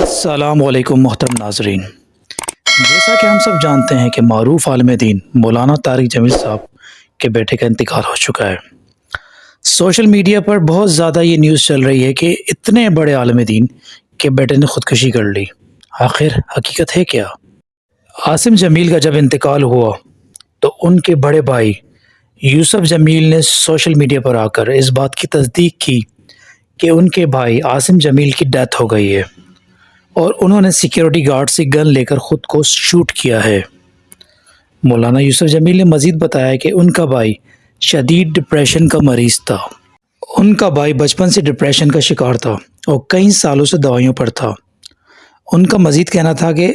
السلام علیکم محترم ناظرین، جیسا کہ ہم سب جانتے ہیں کہ معروف عالم دین مولانا طارق جمیل صاحب کے بیٹے کا انتقال ہو چکا ہے۔ سوشل میڈیا پر بہت زیادہ یہ نیوز چل رہی ہے کہ اتنے بڑے عالم دین کے بیٹے نے خودکشی کر لی۔ آخر حقیقت ہے کیا؟ عاصم جمیل کا جب انتقال ہوا تو ان کے بڑے بھائی یوسف جمیل نے سوشل میڈیا پر آ کر اس بات کی تصدیق کی کہ ان کے بھائی عاصم جمیل کی ڈیتھ ہو گئی ہے، اور انہوں نے سیکیورٹی گارڈ سے گن لے کر خود کو شوٹ کیا ہے۔ مولانا یوسف جمیل نے مزید بتایا کہ ان کا بھائی شدید ڈپریشن کا مریض تھا۔ ان کا بھائی بچپن سے ڈپریشن کا شکار تھا اور کئی سالوں سے دوائیوں پر تھا۔ ان کا مزید کہنا تھا کہ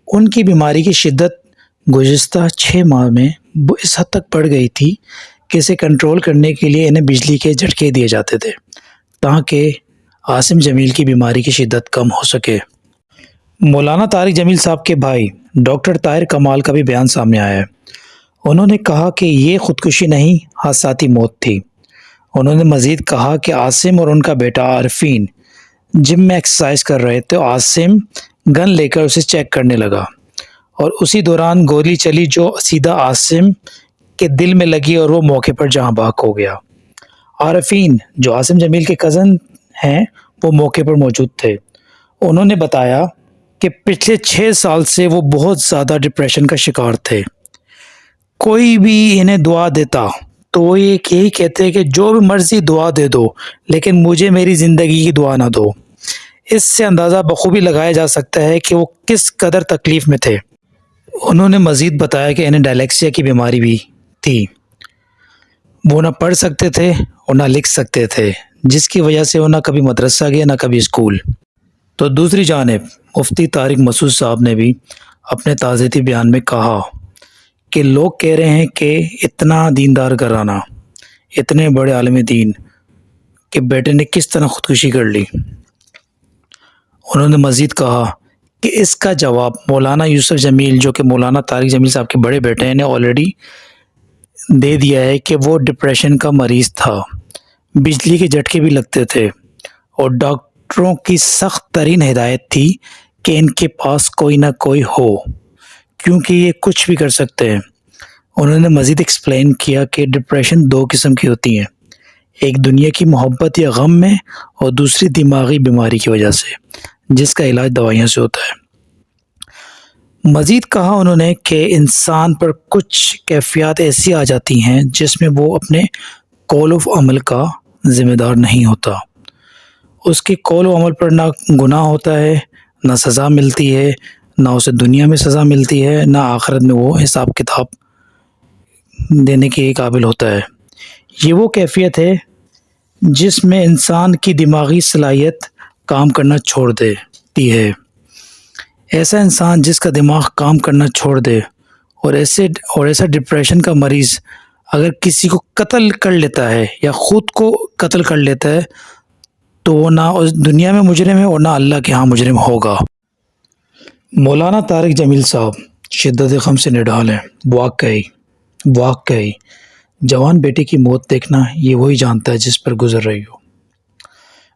ان کی بیماری کی شدت گزشتہ 6 ماہ میں اس حد تک بڑھ گئی تھی کہ اسے کنٹرول کرنے کے لیے انہیں بجلی کے جھٹکے دیے جاتے تھے تاکہ عاصم جمیل کی بیماری کی شدت کم ہو سکے۔ مولانا طارق جمیل صاحب کے بھائی ڈاکٹر طاہر کمال کا بھی بیان سامنے آیا ہے۔ انہوں نے کہا کہ یہ خودکشی نہیں، حادثاتی موت تھی۔ انہوں نے مزید کہا کہ عاصم اور ان کا بیٹا عارفین جم میں ایکسرسائز کر رہے تھے، عاصم گن لے کر اسے چیک کرنے لگا اور اسی دوران گولی چلی جو سیدھا عاصم کے دل میں لگی اور وہ موقع پر جہاں بحق ہو گیا۔ عارفین جو عاصم جمیل کے کزن ہیں وہ موقع پر موجود تھے۔ انہوں نے بتایا کہ پچھلے 6 سال سے وہ بہت زیادہ ڈپریشن کا شکار تھے۔ کوئی بھی انہیں دعا دیتا تو وہ یہی کہتے کہ جو بھی مرضی دعا دے دو لیکن مجھے میری زندگی کی دعا نہ دو۔ اس سے اندازہ بخوبی لگایا جا سکتا ہے کہ وہ کس قدر تکلیف میں تھے۔ انہوں نے مزید بتایا کہ انہیں ڈائلیکسیا کی بیماری بھی تھی۔ وہ نہ پڑھ سکتے تھے اور نہ لکھ سکتے تھے، جس کی وجہ سے وہ نہ کبھی مدرسہ گئے نہ کبھی اسکول۔ تو دوسری جانب مفتی طارق مسعود صاحب نے بھی اپنے تعزیتی بیان میں کہا کہ لوگ کہہ رہے ہیں کہ اتنا دیندار گھرانہ، اتنے بڑے عالم دین کے بیٹے نے کس طرح خودکشی کر لی۔ انہوں نے مزید کہا کہ اس کا جواب مولانا یوسف جمیل جو کہ مولانا طارق جمیل صاحب کے بڑے بیٹے ہیں نے آلریڈی دے دیا ہے کہ وہ ڈپریشن کا مریض تھا، بجلی کے جھٹکے بھی لگتے تھے اور ڈاکٹروں کی سخت ترین ہدایت تھی کہ ان کے پاس کوئی نہ کوئی ہو کیونکہ یہ کچھ بھی کر سکتے ہیں۔ انہوں نے مزید ایکسپلین کیا کہ ڈپریشن 2 قسم کی ہوتی ہیں، ایک دنیا کی محبت یا غم میں اور دوسری دماغی بیماری کی وجہ سے جس کا علاج دوائیوں سے ہوتا ہے۔ مزید کہا انہوں نے کہ انسان پر کچھ کیفیات ایسی آ جاتی ہیں جس میں وہ اپنے قول و عمل کا ذمہ دار نہیں ہوتا۔ اس کے قول و عمل پر نہ گناہ ہوتا ہے، نہ سزا ملتی ہے، نہ اسے دنیا میں سزا ملتی ہے، نہ آخرت میں وہ حساب کتاب دینے کے قابل ہوتا ہے۔ یہ وہ کیفیت ہے جس میں انسان کی دماغی صلاحیت کام کرنا چھوڑ دیتی ہے۔ ایسا انسان جس کا دماغ کام کرنا چھوڑ دے اور ایسا ڈپریشن کا مریض اگر کسی کو قتل کر لیتا ہے یا خود کو قتل کر لیتا ہے تو وہ نہ اس دنیا میں مجرم ہے اور نہ اللہ کے ہاں مجرم ہوگا۔ مولانا طارق جمیل صاحب شدت غم سے نڈھال ہیں۔ واقعی جوان بیٹے کی موت دیکھنا یہ وہی جانتا ہے جس پر گزر رہی ہو۔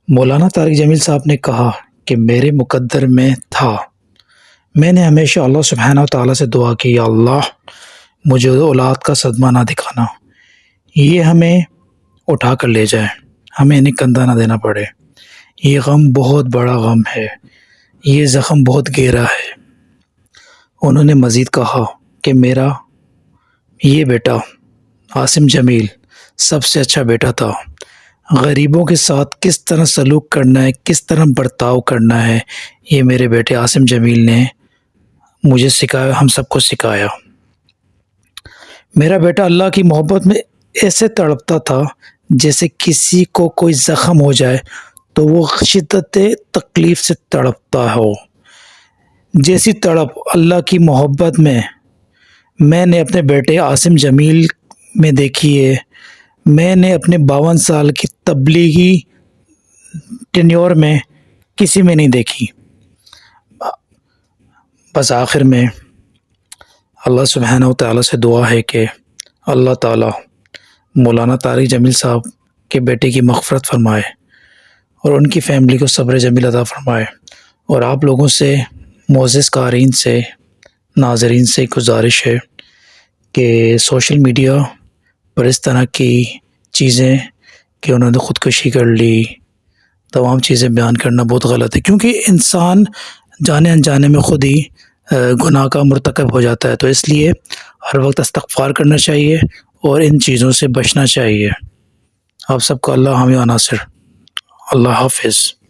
مولانا طارق جمیل صاحب نے کہا کہ میرے مقدر میں تھا، میں نے ہمیشہ اللہ سبحانہ و تعالیٰ سے دعا کی، یا اللہ مجھے اولاد کا صدمہ نہ دکھانا، یہ ہمیں اٹھا کر لے جائے، ہمیں انہیں کندھا نہ دینا پڑے۔ یہ غم بہت بڑا غم ہے، یہ زخم بہت گہرا ہے۔ انہوں نے مزید کہا کہ میرا یہ بیٹا عاصم جمیل سب سے اچھا بیٹا تھا۔ غریبوں کے ساتھ کس طرح سلوک کرنا ہے، کس طرح برتاؤ کرنا ہے، یہ میرے بیٹے عاصم جمیل نے مجھے سکھایا، ہم سب کو سکھایا۔ میرا بیٹا اللہ کی محبت میں ایسے تڑپتا تھا جیسے کسی کو کوئی زخم ہو جائے تو وہ شدت تکلیف سے تڑپتا ہو، جیسی تڑپ اللہ کی محبت میں نے اپنے بیٹے عاصم جمیل میں دیکھی ہے، میں نے اپنے 52 سال کی تبلیغی ٹینیور میں کسی میں نہیں دیکھی۔ بس آخر میں اللہ سبحانہ و تعالیٰ سے دعا ہے کہ اللہ تعالیٰ مولانا طارق جمیل صاحب کے بیٹے کی مغفرت فرمائے اور ان کی فیملی کو صبر جمیل عطا فرمائے اور آپ لوگوں سے، معزز قارئین سے، ناظرین سے گزارش ہے کہ سوشل میڈیا پر اس طرح کی چیزیں کہ انہوں نے خودکشی کر لی، تمام چیزیں بیان کرنا بہت غلط ہے، کیونکہ انسان جانے انجانے میں خود ہی گناہ کا مرتکب ہو جاتا ہے، تو اس لیے ہر وقت استغفار کرنا چاہیے اور ان چیزوں سے بچنا چاہیے۔ آپ سب کو اللہ حامی و ناصر۔ اللہ حافظ۔